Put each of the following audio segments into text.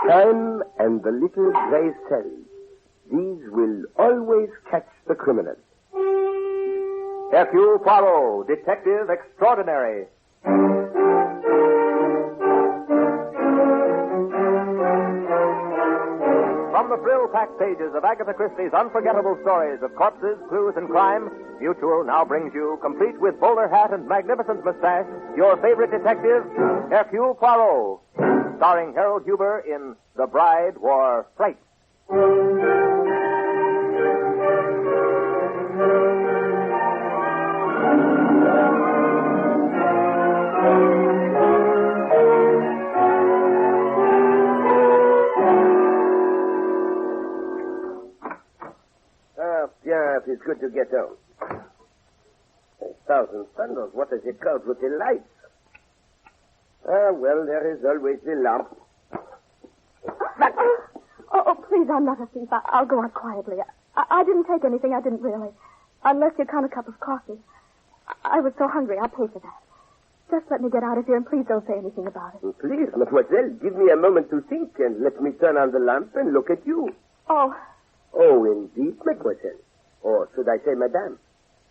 Time and the little gray cells. These will always catch the criminal. Hercule Poirot, Detective Extraordinary. From the thrill-packed pages of Agatha Christie's unforgettable stories of corpses, clues, and crime, Mutual now brings you, complete with bowler hat and magnificent mustache, your favorite detective, Hercule Poirot, starring Harold Huber in The Bride Wore Fright. Yes, it's good to get home. 1,000 thunders, what is it called with the lights? Well, there is always the lamp. Oh, please, I'm not a thief. I'll go out quietly. I didn't take anything. I didn't really. Unless you count a cup of coffee. I was so hungry, I'll pay for that. Just let me get out of here, and please don't say anything about it. Please, mademoiselle, give me a moment to think, and let me turn on the lamp and look at you. Oh. Oh, indeed, mademoiselle. Or should I say madame?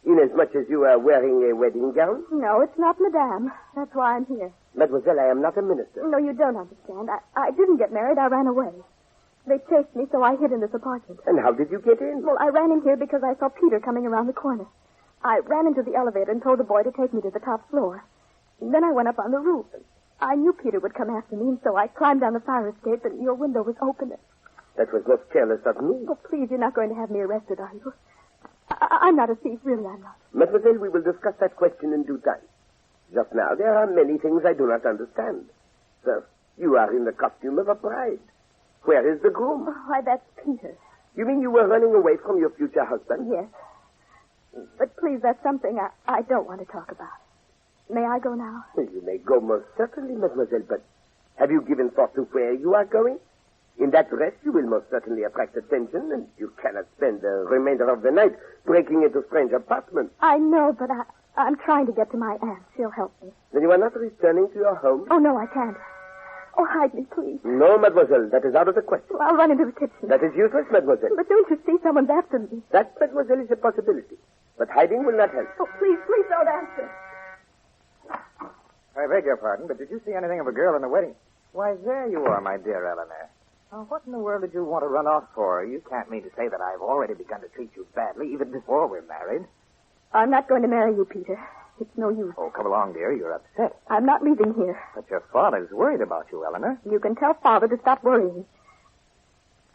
Inasmuch as you are wearing a wedding gown? No, it's not madame. That's why I'm here. Mademoiselle, I am not a minister. No, you don't understand. I didn't get married. I ran away. They chased me, so I hid in this apartment. And how did you get in? Well, I ran in here because I saw Peter coming around the corner. I ran into the elevator and told the boy to take me to the top floor. And then I went up on the roof. I knew Peter would come after me, and so I climbed down the fire escape, and your window was open. That was most careless of me. Oh, please, you're not going to have me arrested, are you? I'm not a thief, really, I'm not. Mademoiselle, we will discuss that question in due time. Just now, there are many things I do not understand. First, you are in the costume of a bride. Where is the groom? Oh, why, that's Peter. You mean you were running away from your future husband? Yes. But please, that's something I don't want to talk about. May I go now? You may go most certainly, mademoiselle, but have you given thought to where you are going? In that dress, you will most certainly attract attention, and you cannot spend the remainder of the night breaking into strange apartments. I know, but I'm trying to get to my aunt. She'll help me. Then you are not returning to your home? Oh, no, I can't. Oh, hide me, please. No, mademoiselle, that is out of the question. Well, I'll run into the kitchen. That is useless, mademoiselle. But don't you see someone's after me? That, mademoiselle, is a possibility. But hiding will not help. Oh, please don't answer. I beg your pardon, but did you see anything of a girl in the wedding? Why, there you are, my dear Eleanor. Now, what in the world did you want to run off for? You can't mean to say that I've already begun to treat you badly, even before we're married. I'm not going to marry you, Peter. It's no use. Oh, come along, dear. You're upset. I'm not leaving here. But your father's worried about you, Eleanor. You can tell Father to stop worrying.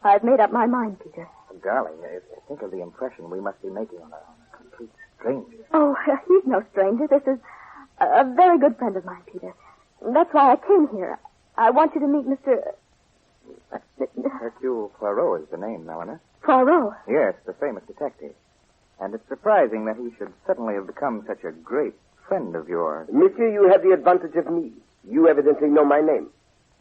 I've made up my mind, Peter. Darling, think of the impression we must be making on a complete stranger. Oh, he's no stranger. This is a very good friend of mine, Peter. That's why I came here. I want you to meet Mr. Hercule Poirot is the name, Eleanor. Poirot? Yes, the famous detective. And it's surprising that he should suddenly have become such a great friend of yours. Monsieur, you have the advantage of me. You evidently know my name.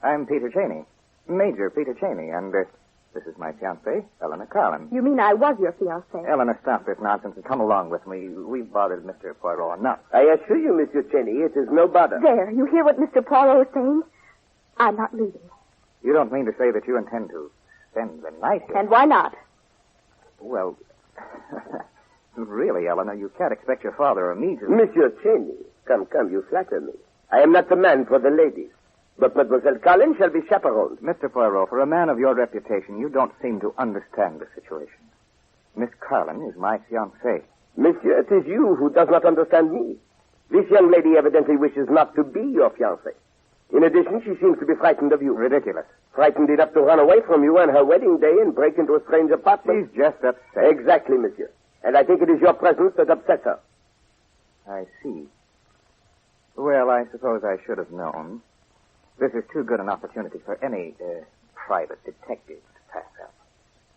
I'm Peter Cheney. Major Peter Cheney, and this is my fiancée, Eleanor Carlin. You mean I was your fiancée? Eleanor, stop this nonsense and come along with me. We've bothered Mr. Poirot enough. I assure you, Monsieur Cheney, it is no bother. There, you hear what Mr. Poirot is saying? I'm not leaving. You don't mean to say that you intend to spend the night here? And why not? Well, really, Eleanor, you can't expect your father or me to... Monsieur Cheney, come, you flatter me. I am not the man for the ladies. But Mademoiselle Carlin shall be chaperoned. Mr. Poirot, for a man of your reputation, you don't seem to understand the situation. Miss Carlin is my fiancée. Monsieur, it is you who does not understand me. This young lady evidently wishes not to be your fiancée. In addition, she seems to be frightened of you. Ridiculous. Frightened enough to run away from you on her wedding day and break into a strange apartment. She's just upset. Exactly, monsieur. And I think it is your presence that upsets her. I see. Well, I suppose I should have known. This is too good an opportunity for any private detective to pass up.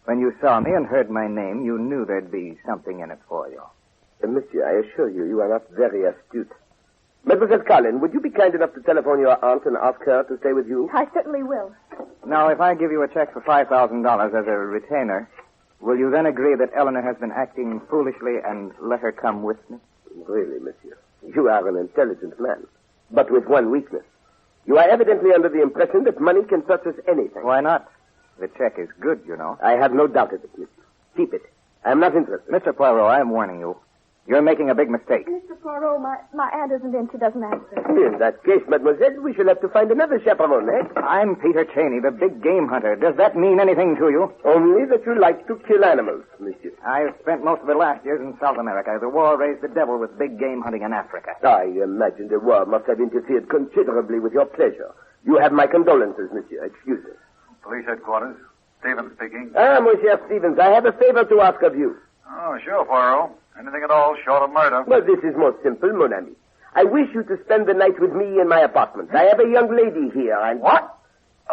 When you saw me and heard my name, you knew there'd be something in it for you. Monsieur, I assure you, you are not very astute. Mademoiselle Carlin, would you be kind enough to telephone your aunt and ask her to stay with you? I certainly will. Now, if I give you a check for $5,000 as a retainer, will you then agree that Eleanor has been acting foolishly and let her come with me? Really, monsieur, you are an intelligent man, but with one weakness. You are evidently under the impression that money can purchase anything. Why not? The check is good, you know. I have no doubt of it, monsieur. Keep it. I am not interested. Mr. Poirot, I am warning you. You're making a big mistake. Mr. Poirot, my aunt isn't in. She doesn't answer. In that case, mademoiselle, we shall have to find another chaperone, eh? I'm Peter Cheney, the big game hunter. Does that mean anything to you? Only that you like to kill animals, monsieur. I've spent most of the last years in South America. The war raised the devil with big game hunting in Africa. I imagine the war must have interfered considerably with your pleasure. You have my condolences, monsieur. Excuse me. Police headquarters. Stevens speaking. Ah, Monsieur Stevens, I have a favor to ask of you. Oh, sure, Poirot. Anything at all short of murder. Well, this is most simple, mon ami. I wish you to spend the night with me in my apartment. I have a young lady here, and... What?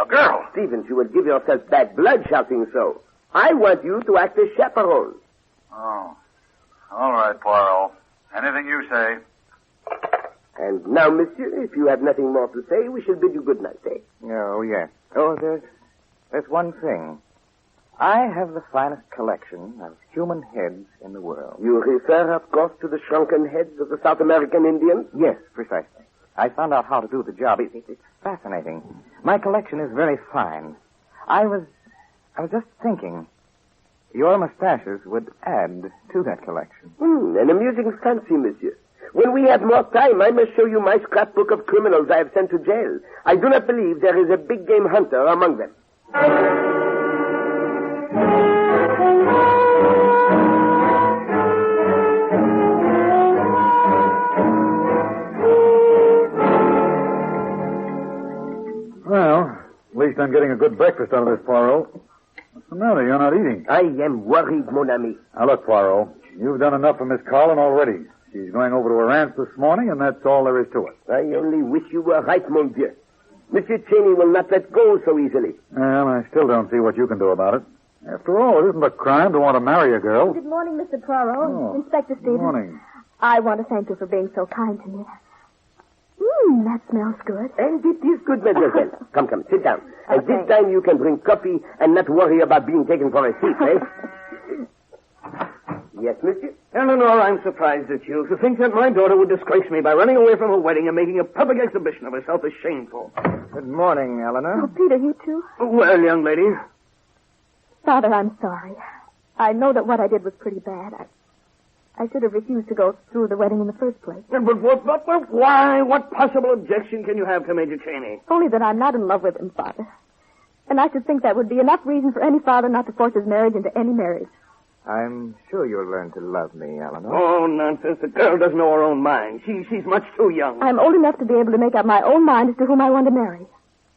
A girl? Stevens, you will give yourself bad blood shouting so. I want you to act as chaperone. Oh. All right, Poirot. Anything you say. And now, monsieur, if you have nothing more to say, we shall bid you good night, eh? Oh, yes. Oh, there's one thing. I have the finest collection of human heads in the world. You refer, of course, to the shrunken heads of the South American Indians? Yes, precisely. I found out how to do the job. It's fascinating. My collection is very fine. I was just thinking, your mustaches would add to that collection. An amusing fancy, monsieur. When we have more time, I must show you my scrapbook of criminals I have sent to jail. I do not believe there is a big game hunter among them. Well, at least I'm getting a good breakfast out of this, Poirot. What's the matter? You're not eating. I am worried, mon ami. Now, look, Poirot, you've done enough for Miss Carlin already. She's going over to her aunt's this morning, and that's all there is to it. I only wish you were right, mon Dieu. Monsieur Cheney will not let go so easily. Well, I still don't see what you can do about it. After all, it isn't a crime to want to marry a girl. Good morning, Mr. Poirot. Oh, Inspector Stevens. Good morning. I want to thank you for being so kind to me. That smells good. And it is good, mademoiselle. Come, sit down. And Okay. this time you can drink coffee and not worry about being taken for a thief, eh? Yes, monsieur? Eleanor, I'm surprised at you. To think that my daughter would disgrace me by running away from a wedding and making a public exhibition of herself is shameful. Good morning, Eleanor. Oh, Peter, you too? Well, young lady. Father, I'm sorry. I know that what I did was pretty bad. I should have refused to go through the wedding in the first place. But why? What possible objection can you have to Major Cheney? Only that I'm not in love with him, Father. And I should think that would be enough reason for any father not to force his marriage into any marriage. I'm sure you'll learn to love me, Eleanor. Oh, nonsense. The girl doesn't know her own mind. She's much too young. I'm old enough to be able to make up my own mind as to whom I want to marry.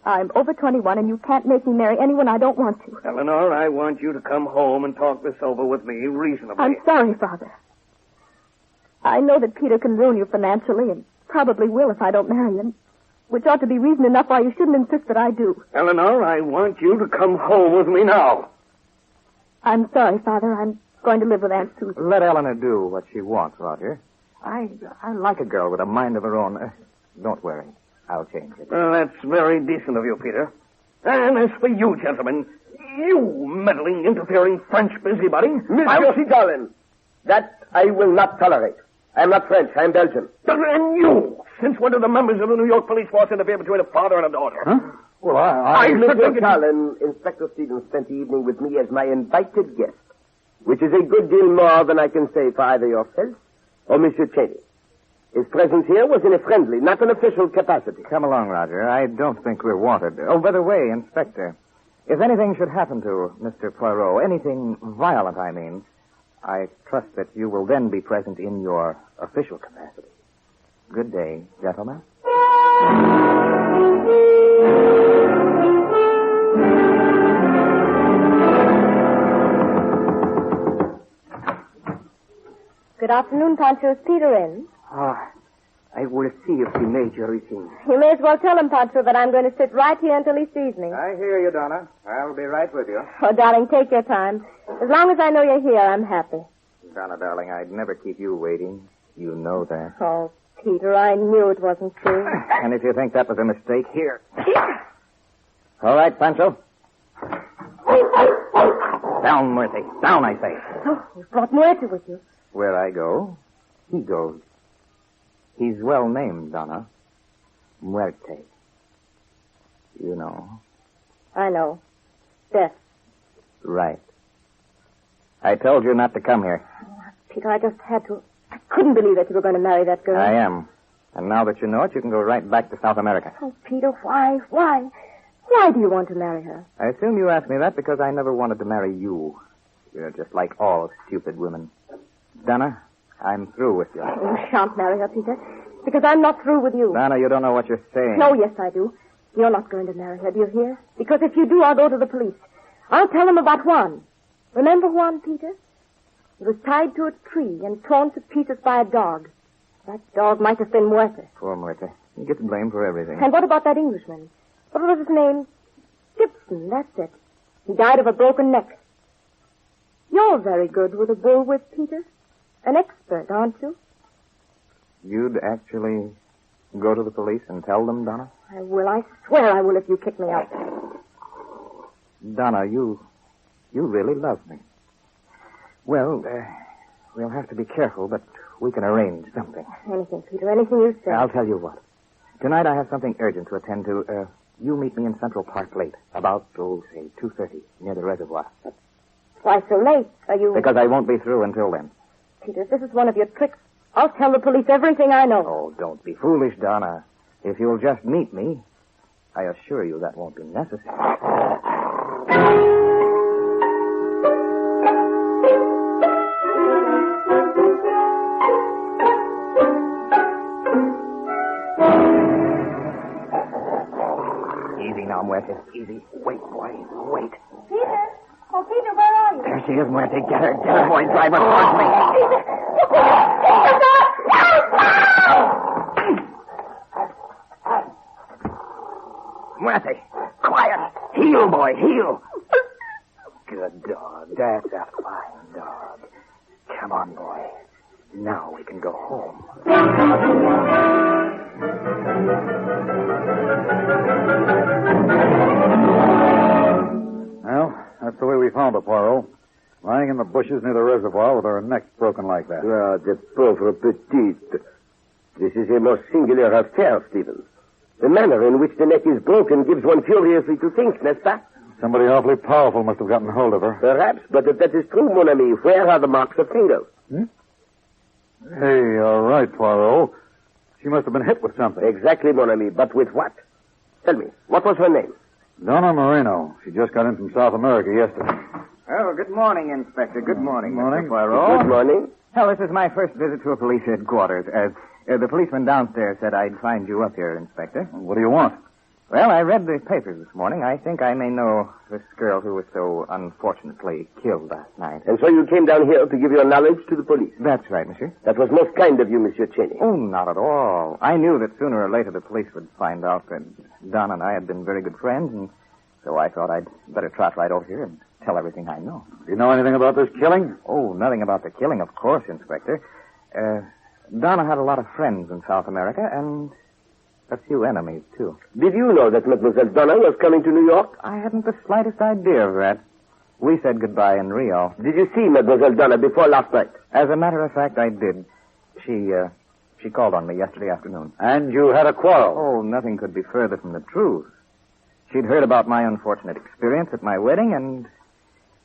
I'm over 21, and you can't make me marry anyone I don't want to. Eleanor, I want you to come home and talk this over with me reasonably. I'm sorry, Father. I know that Peter can ruin you financially, and probably will if I don't marry him, which ought to be reason enough why you shouldn't insist that I do. Eleanor, I want you to come home with me now. I'm sorry, Father. I'm going to live with Aunt Susan. Let Eleanor do what she wants, Roger. I like a girl with a mind of her own. Don't worry. I'll change it. Well, that's very decent of you, Peter. And as for you, gentlemen, you meddling, interfering French busybody... Monsieur Darlin, that I will not tolerate. I am not French. I am Belgian. And you! Since when do the members of the New York police force interfere between a father and a daughter? Huh? Well, I Mr. Darlin, Inspector Stevens spent the evening with me as my invited guest, which is a good deal more than I can say for either yourself or Monsieur Cheney. His presence here was in a friendly, not an official capacity. Come along, Roger. I don't think we're wanted. Oh, by the way, Inspector, if anything should happen to Mr. Poirot, anything violent, I mean, I trust that you will then be present in your official capacity. Good day, gentlemen. Good afternoon, Pancho. Is Peter in? I will see if the major is in. You may as well tell him, Pancho, that I'm going to sit right here until he sees me. I hear you, Donna. I'll be right with you. Oh, darling, take your time. As long as I know you're here, I'm happy. Donna, darling, I'd never keep you waiting. You know that. Oh, Peter, I knew it wasn't true. And if you think that was a mistake, here. All right, Pancho. Down, Murphy. Down, I say. Oh, you've brought Muerte with you. Where I go, he goes. He's well named, Donna. Muerte. You know. I know. Death. Right. I told you not to come here. Peter, I just had to. I couldn't believe that you were going to marry that girl. I am. And now that you know it, you can go right back to South America. Oh, Peter, why? Why do you want to marry her? I assume you asked me that because I never wanted to marry you. You're just like all stupid women. Donna, I'm through with you. You shan't marry her, Peter, because I'm not through with you. Donna, you don't know what you're saying. No, yes, I do. You're not going to marry her, do you hear? Because if you do, I'll go to the police. I'll tell them about Juan. Remember Juan, Peter? He was tied to a tree and torn to pieces by a dog. That dog might have been Muerte. Poor Muerte. He gets blamed for everything. And what about that Englishman? What was his name? Gibson, that's it. He died of a broken neck. You're very good with a bullwhip, Peter. An expert, aren't you? You'd actually go to the police and tell them, Donna? I will. I swear I will if you kick me out. Donna, you really love me. Well, we'll have to be careful, but we can arrange something. Anything, Peter, anything you say. I'll tell you what. Tonight I have something urgent to attend to. You meet me in Central Park late, about, say, 2:30, near the reservoir. Why so late? Are you... Because I won't be through until then. Peter, if this is one of your tricks, I'll tell the police everything I know. Oh, don't be foolish, Donna. If you'll just meet me, I assure you that won't be necessary. Easy now, Muerte. Easy. Wait, boy. Wait. Peter? Oh, Peter, where are you? There she is, Muerte. Get her, boy. Drive her towards me. Muerte, quiet. Heel, boy, heel. Good dog. That's a fine dog. Come on, boy. Now we can go home. Well, that's the way we found her, Poirot. Lying in the bushes near the reservoir with her neck broken like that. Ah, the pauvre petite. This is a most singular affair, Stevens. The manner in which the neck is broken gives one furiously to think, n'est-ce pas? Somebody awfully powerful must have gotten hold of her. Perhaps, but if that is true, mon ami, where are the marks of fingers? Hey, all right, Poirot. She must have been hit with something. Exactly, mon ami, but with what? Tell me, what was her name? Donna Moreno. She just got in from South America yesterday. Oh, good morning, Inspector. Good morning, Good morning. Mr. Poirot. Good morning. Well, this is my first visit to a police headquarters. The policeman downstairs said I'd find you up here, Inspector. What do you want? Well, I read the papers this morning. I think I may know this girl who was so unfortunately killed last night. And so you came down here to give your knowledge to the police? That's right, monsieur. That was most kind of you, Monsieur Cheney. Oh, not at all. I knew that sooner or later the police would find out that Don and I had been very good friends, and so I thought I'd better trot right over here and tell everything I know. Do you know anything about this killing? Oh, nothing about the killing, of course, Inspector. Donna had a lot of friends in South America, and a few enemies, too. Did you know that Mademoiselle Donna was coming to New York? I hadn't the slightest idea of that. We said goodbye in Rio. Did you see Mademoiselle Donna before last night? As a matter of fact, I did. She called on me yesterday afternoon. And you had a quarrel? Oh, nothing could be further from the truth. She'd heard about my unfortunate experience at my wedding,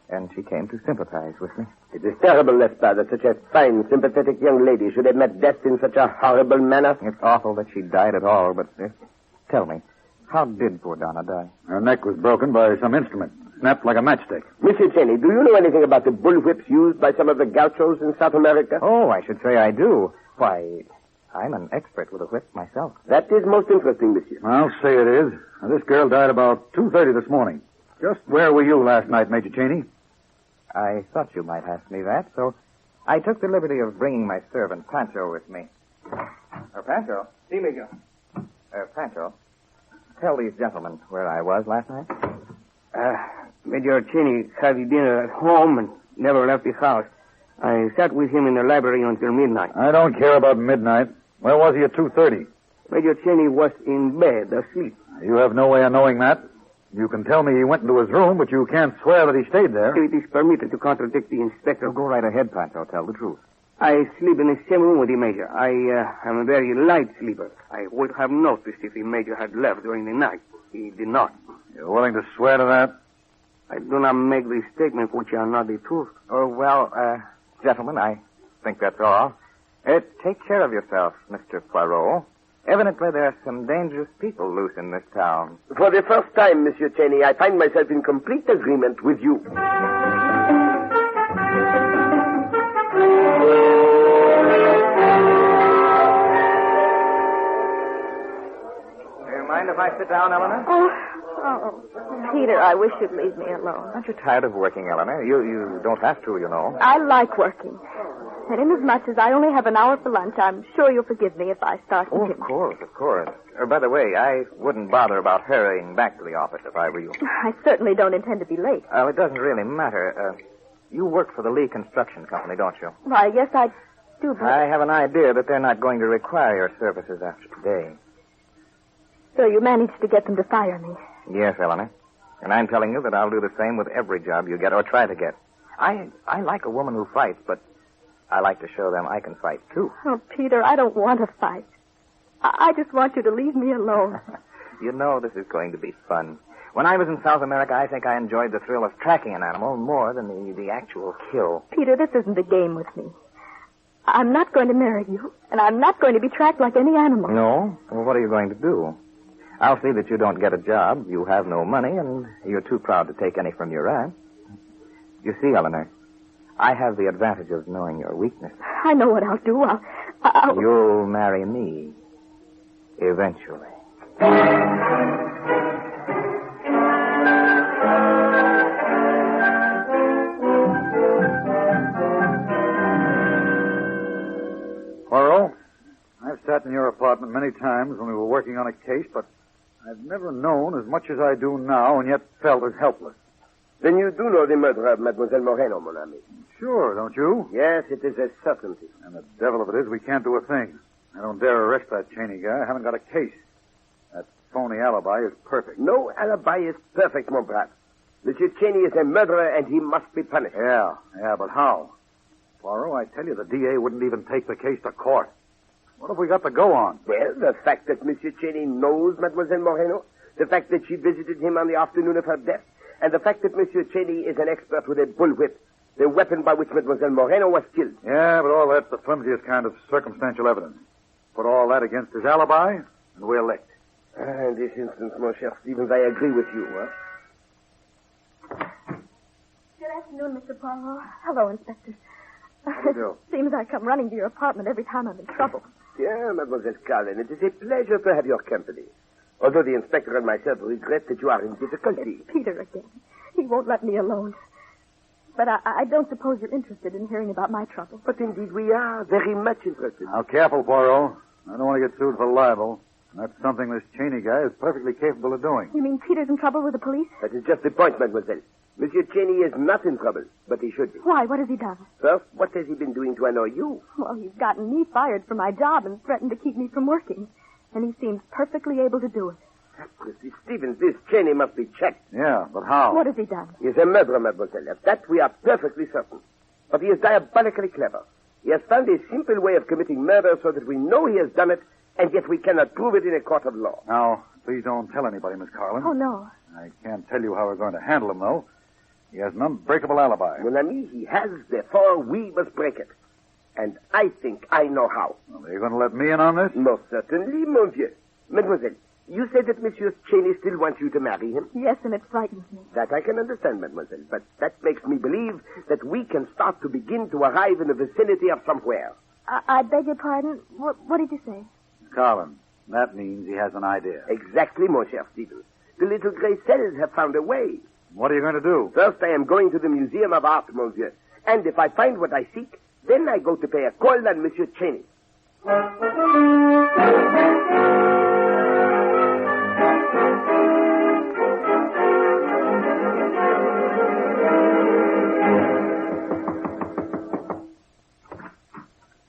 and she came to sympathize with me. It is terrible, n'est-ce pas, that such a fine, sympathetic young lady should have met death in such a horrible manner? It's awful that she died at all, but tell me, how did poor Donna die? Her neck was broken by some instrument, snapped like a matchstick. Monsieur Cheney, do you know anything about the bullwhips used by some of the gauchos in South America? Oh, I should say I do. Why, I'm an expert with a whip myself. That is most interesting, monsieur. I'll say it is. Now, this girl died about 2:30 this morning. Just where were you last night, Major Cheney? I thought you might ask me that, so I took the liberty of bringing my servant, Pancho, with me. Pancho. See me, Joe. Pancho, tell these gentlemen where I was last night. Major Cheney had dinner at home and never left the house. I sat with him in the library until midnight. I don't care about midnight. Where was he at 2:30? Major Cheney was in bed, asleep. You have no way of knowing that. You can tell me he went into his room, but you can't swear that he stayed there. It is permitted to contradict the inspector. So go right ahead, Pancho. Tell the truth. I sleep in the same room with the Major. I am a very light sleeper. I would have noticed if the Major had left during the night. he did not. You're willing to swear to that? I do not make these statements which are not the truth. Oh, well, gentlemen, I think that's all. Take care of yourself, Mr. Poirot. Evidently, there are some dangerous people loose in this town. For the first time, Monsieur Cheney, I find myself in complete agreement with you. Do you mind if I sit down, Eleanor? Oh, Peter, I wish you'd leave me alone. Aren't you tired of working, Eleanor? You don't have to, you know. I like working. And inasmuch as I only have an hour for lunch, I'm sure you'll forgive me if I start Oh, of course. By the way, I wouldn't bother about hurrying back to the office if I were you. I certainly don't intend to be late. Oh, it doesn't really matter. You work for the Lee Construction Company, don't you? Why, yes, I do, but... I have an idea that they're not going to require your services after today. So you managed to get them to fire me. Yes, Eleanor. And I'm telling you that I'll do the same with every job you get or try to get. I like a woman who fights, but I like to show them I can fight, too. Oh, Peter, I don't want to fight. I just want you to leave me alone. You know this is going to be fun. When I was in South America, I think I enjoyed the thrill of tracking an animal more than the actual kill. Peter, this isn't a game with me. I'm not going to marry you, and I'm not going to be tracked like any animal. No? Well, what are you going to do? I'll see that you don't get a job, you have no money, and you're too proud to take any from your aunt. You see, Eleanor, I have the advantage of knowing your weakness. I know what I'll do. I'll... You'll marry me. Eventually. Poirot, I've sat in your apartment many times when we were working on a case, but I've never known as much as I do now and yet felt as helpless. Then you do know the murder of Mademoiselle Moreno, mon ami. Sure, don't you? Yes, it is a certainty. And the devil of it is we can't do a thing. I don't dare arrest that Cheney guy. I haven't got a case. That phony alibi is perfect. No alibi is perfect, mon brave. Monsieur Cheney is a murderer, and he must be punished. Yeah, but how? Poirot, I tell you, the DA wouldn't even take the case to court. What have we got to go on? Well, the fact that Monsieur Cheney knows Mademoiselle Moreno, the fact that she visited him on the afternoon of her death, and the fact that Monsieur Cheney is an expert with a bullwhip, the weapon by which Mademoiselle Moreno was killed. Yeah, but all that's the flimsiest kind of circumstantial evidence. Put all that against his alibi, and we're licked. In this instance, mon cher Stevens, I agree with you. Good afternoon, Mr. Poirot. Hello, Inspector. How do you do? Seems I come running to your apartment every time I'm in trouble. Yeah, Mademoiselle Carlin, it is a pleasure to have your company. Although the inspector and myself regret that you are in difficulty. It's Peter again. He won't let me alone. But I don't suppose you're interested in hearing about my trouble. But indeed we are very much interested. Now, careful, Poirot. I don't want to get sued for libel. And that's something this Cheney guy is perfectly capable of doing. You mean Peter's in trouble with the police? That is just the point, mademoiselle. Monsieur Cheney is not in trouble, but he should be. Why? What has he done? First, what has he been doing to annoy you? Well, he's gotten me fired from my job and threatened to keep me from working. And he seems perfectly able to do it. Christy Stevens, this Cheney must be checked. Yeah, but how? What has he done? He is a murderer, mademoiselle. Of that we are perfectly certain. But he is diabolically clever. He has found a simple way of committing murder so that we know he has done it, and yet we cannot prove it in a court of law. Now, please don't tell anybody, Miss Carlin. Oh, no. I can't tell you how we're going to handle him, though. He has an unbreakable alibi. Mon ami, he has, therefore we must break it. And I think I know how. Well, are you going to let me in on this? Most certainly, mon vieux. Mademoiselle, you said that Monsieur Cheney still wants you to marry him? Yes, and it frightens me. That I can understand, mademoiselle. But that makes me believe that we can start to begin to arrive in the vicinity of somewhere. I beg your pardon? What did you say? Carlin, that means he has an idea. Exactly, mon cher Stevens. The little gray cells have found a way. What are you going to do? First, I am going to the Museum of Art, mon vieux. And if I find what I seek, then I go to pay a call on Monsieur Cheney.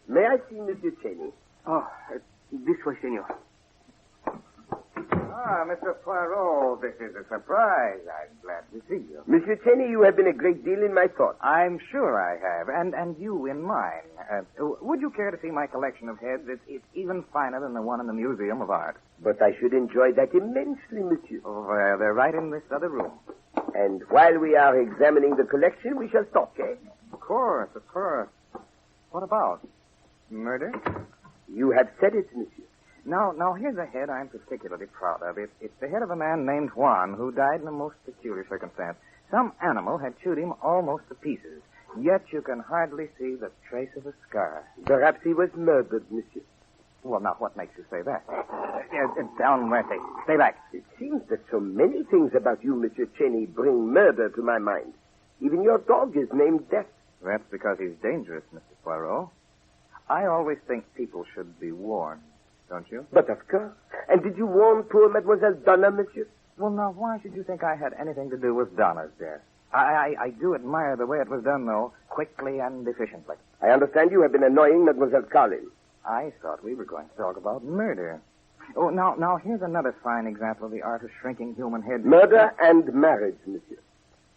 May I see Monsieur Cheney? Oh, this way, senor. Ah, Mr. Poirot, this is a surprise. I'm glad to see you. Monsieur Cheney, you have been a great deal in my thoughts. I'm sure I have, and you in mine. Would you care to see my collection of heads? It's even finer than the one in the Museum of Art. But I should enjoy that immensely, monsieur. Oh, they're right in this other room. And while we are examining the collection, we shall talk, eh? Of course, of course. What about? Murder? You have said it, monsieur. Now, here's a head I'm particularly proud of. It's the head of a man named Juan who died in a most peculiar circumstance. Some animal had chewed him almost to pieces, yet you can hardly see the trace of a scar. Perhaps he was murdered, monsieur. Well, now, what makes you say that? Down, Murphy. Stay back. It seems that so many things about you, Monsieur Cheney, bring murder to my mind. Even your dog is named Death. That's because he's dangerous, Mr. Poirot. I always think people should be warned, don't you? But of course. And did you warn poor Mademoiselle Donna, monsieur? Well, now, why should you think I had anything to do with Donna's death? I do admire the way it was done, though, quickly and efficiently. I understand you have been annoying Mademoiselle Collins. I thought we were going to talk about murder. Oh, now, here's another fine example of the art of shrinking human heads. Murder and marriage, monsieur.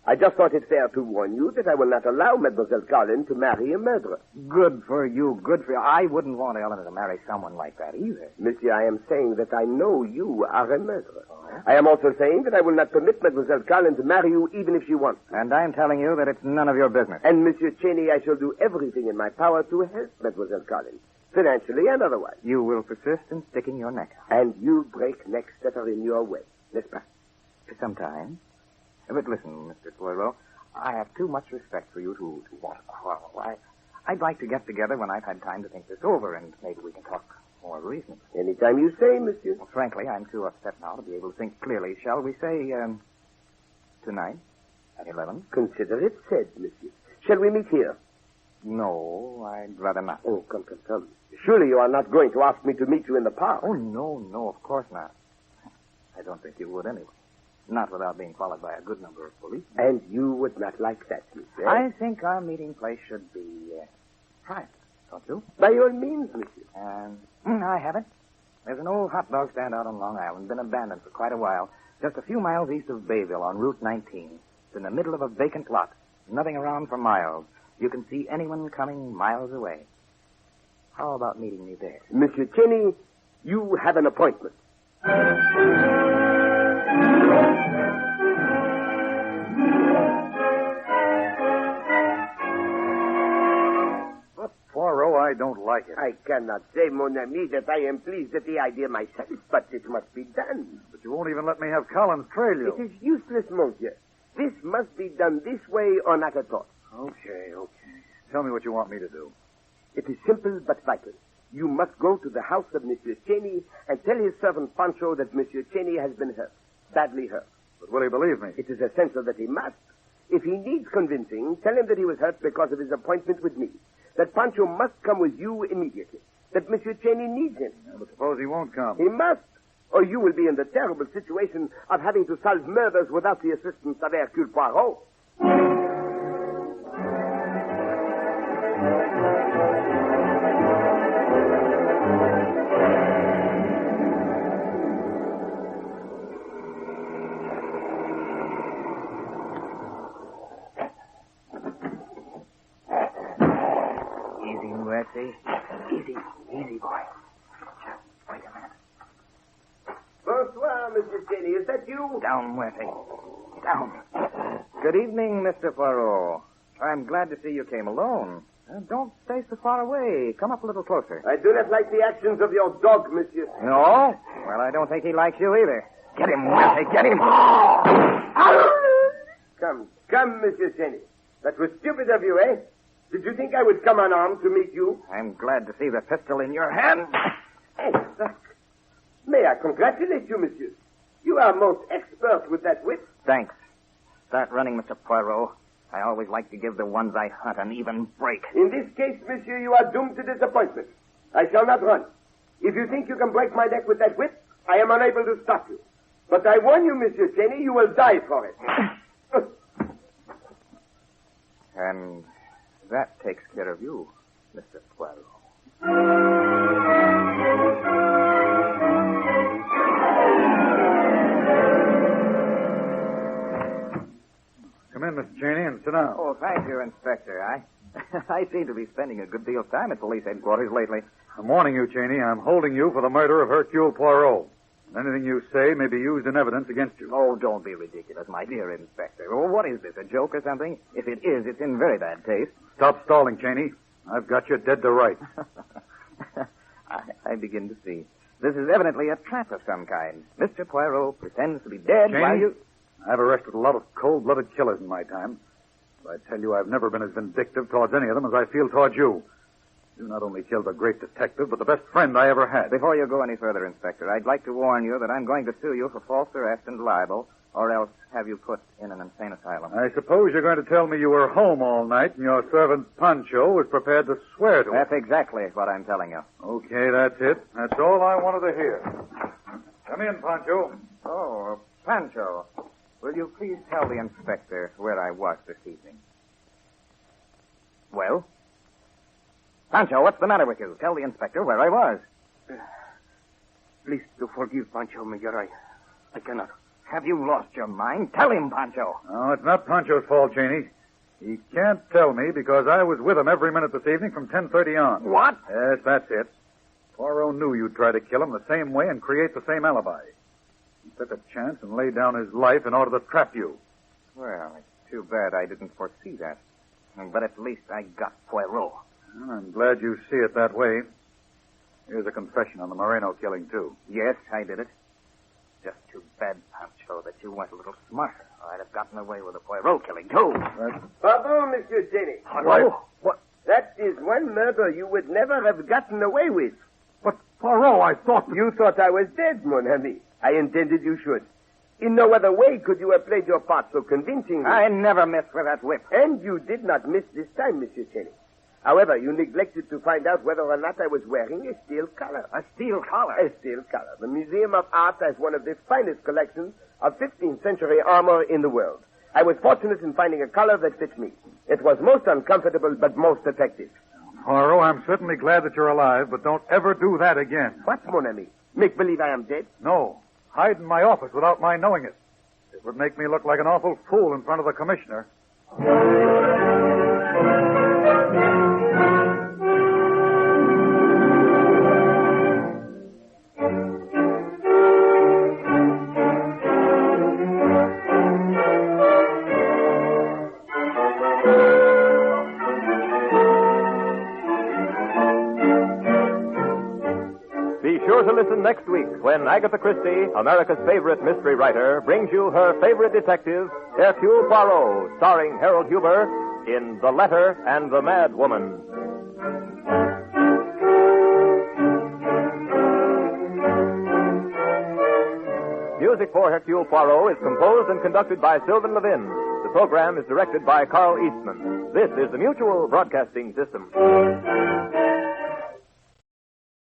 I just thought it fair to warn you that I will not allow Mademoiselle Collins to marry a murderer. Good for you, good for you. I wouldn't want Eleanor to marry someone like that either. Monsieur, I am saying that I know you are a murderer. Oh. I am also saying that I will not permit Mademoiselle Collins to marry you even if she wants. And I'm telling you that it's none of your business. And, Monsieur Cheney, I shall do everything in my power to help Mademoiselle Collins, financially and otherwise. You will persist in sticking your neck out. And you break necks that are in your way. N'est-ce pas? Sometimes. But listen, Mr. Poirot, I have too much respect for you to want to quarrel. I'd like to get together when I've had time to think this over, and maybe we can talk more reasonably. Anytime you say, monsieur. Well, frankly, I'm too upset now to be able to think clearly. Shall we say, tonight at 11? Consider it said, monsieur. Shall we meet here? No, I'd rather not. Oh, come. Surely you are not going to ask me to meet you in the park. Oh, no, of course not. I don't think you would anyway. Not without being followed by a good number of police. And you would not like that, monsieur? I think our meeting place should be private, don't you? By all means, monsieur. I have it. There's an old hot dog stand out on Long Island, been abandoned for quite a while, just a few miles east of Bayville on Route 19. It's in the middle of a vacant lot. Nothing around for miles. You can see anyone coming miles away. How about meeting me there? Monsieur Cheney, you have an appointment. But, Poirot, I don't like it. I cannot say, mon ami, that I am pleased at the idea myself, but it must be done. But you won't even let me have Collins trail you. It is useless, monsieur. This must be done this way or not at all. Okay. Tell me what you want me to do. It is simple but vital. You must go to the house of Monsieur Cheney and tell his servant Pancho that Monsieur Cheney has been hurt, badly hurt. But will he believe me? It is essential that he must. If he needs convincing, tell him that he was hurt because of his appointment with me, that Pancho must come with you immediately, that Monsieur Cheney needs him. Yeah, but suppose he won't come. He must, or you will be in the terrible situation of having to solve murders without the assistance of Hercule Poirot. Easy, boy. Wait a minute. Bonsoir, Monsieur Cheney. Is that you? Down, Murphy. Down. Good evening, Mr. Poirot. I'm glad to see you came alone. Don't stay so far away. Come up a little closer. I do not like the actions of your dog, monsieur. No? Well, I don't think he likes you either. Get him, Murphy. Get him. Come, Monsieur Cheney. That was stupid of you, eh? Did you think I would come unarmed to meet you? I'm glad to see the pistol in your hand. Oh, may I congratulate you, monsieur? You are most expert with that whip. Thanks. Start running, Mr. Poirot. I always like to give the ones I hunt an even break. In this case, monsieur, you are doomed to disappointment. I shall not run. If you think you can break my neck with that whip, I am unable to stop you. But I warn you, Monsieur Cheney, you will die for it. And that takes care of you, Mr. Poirot. Sit down. Oh, thank you, Inspector. I seem to be spending a good deal of time at police headquarters lately. I'm warning you, Cheney. I'm holding you for the murder of Hercule Poirot. Anything you say may be used in evidence against you. Oh, don't be ridiculous, my dear Inspector. Well, what is this, a joke or something? If it is, it's in very bad taste. Stop stalling, Cheney. I've got you dead to rights. I begin to see. This is evidently a trap of some kind. Mr. Poirot pretends to be dead Cheney, while you... I've arrested a lot of cold-blooded killers in my time. But I tell you, I've never been as vindictive towards any of them as I feel towards you. You not only killed a great detective, but the best friend I ever had. Before you go any further, Inspector, I'd like to warn you that I'm going to sue you for false arrest and libel, or else have you put in an insane asylum. I suppose you're going to tell me you were home all night and your servant Pancho was prepared to swear to it. That's exactly what I'm telling you. Okay, that's it. That's all I wanted to hear. Come in, Pancho. Oh, Pancho, will you please tell the Inspector where I was this evening? Well? Pancho, what's the matter with you? Tell the Inspector where I was. Please do forgive Pancho, Major. I cannot. Have you lost your mind? Tell him, Pancho. No, it's not Pancho's fault, Cheney. He can't tell me because I was with him every minute this evening from 10:30 on. What? Yes, that's it. Poirot knew you'd try to kill him the same way and create the same alibi. He took a chance and laid down his life in order to trap you. Well, it's too bad I didn't foresee that. But at least I got Poirot. Well, I'm glad you see it that way. Here's a confession on the Moreno killing, too. Yes, I did it. Just too bad, Pancho, that you weren't a little smarter. I'd have gotten away with the Poirot killing, too. Pardon, Monsieur Cheney. What? That is one murder you would never have gotten away with. But, Poirot, I thought... You thought I was dead, mon ami. I intended you should. In no other way could you have played your part so convincingly. I never missed with that whip. And you did not miss this time, Monsieur Cheney. However, you neglected to find out whether or not I was wearing a steel collar. A steel collar? A steel collar. The Museum of Art has one of the finest collections of 15th century armor in the world. I was fortunate in finding a collar that fits me. It was most uncomfortable, but most effective. Poirot, I'm certainly glad that you're alive, but don't ever do that again. What, mon ami? Make believe I am dead? No. Hide in my office without my knowing it. It would make me look like an awful fool in front of the commissioner. To listen next week when Agatha Christie, America's favorite mystery writer, brings you her favorite detective, Hercule Poirot, starring Harold Huber in The Letter and the Mad Woman. Music for Hercule Poirot is composed and conducted by Sylvan Levin. The program is directed by Carl Eastman. This is the Mutual Broadcasting System.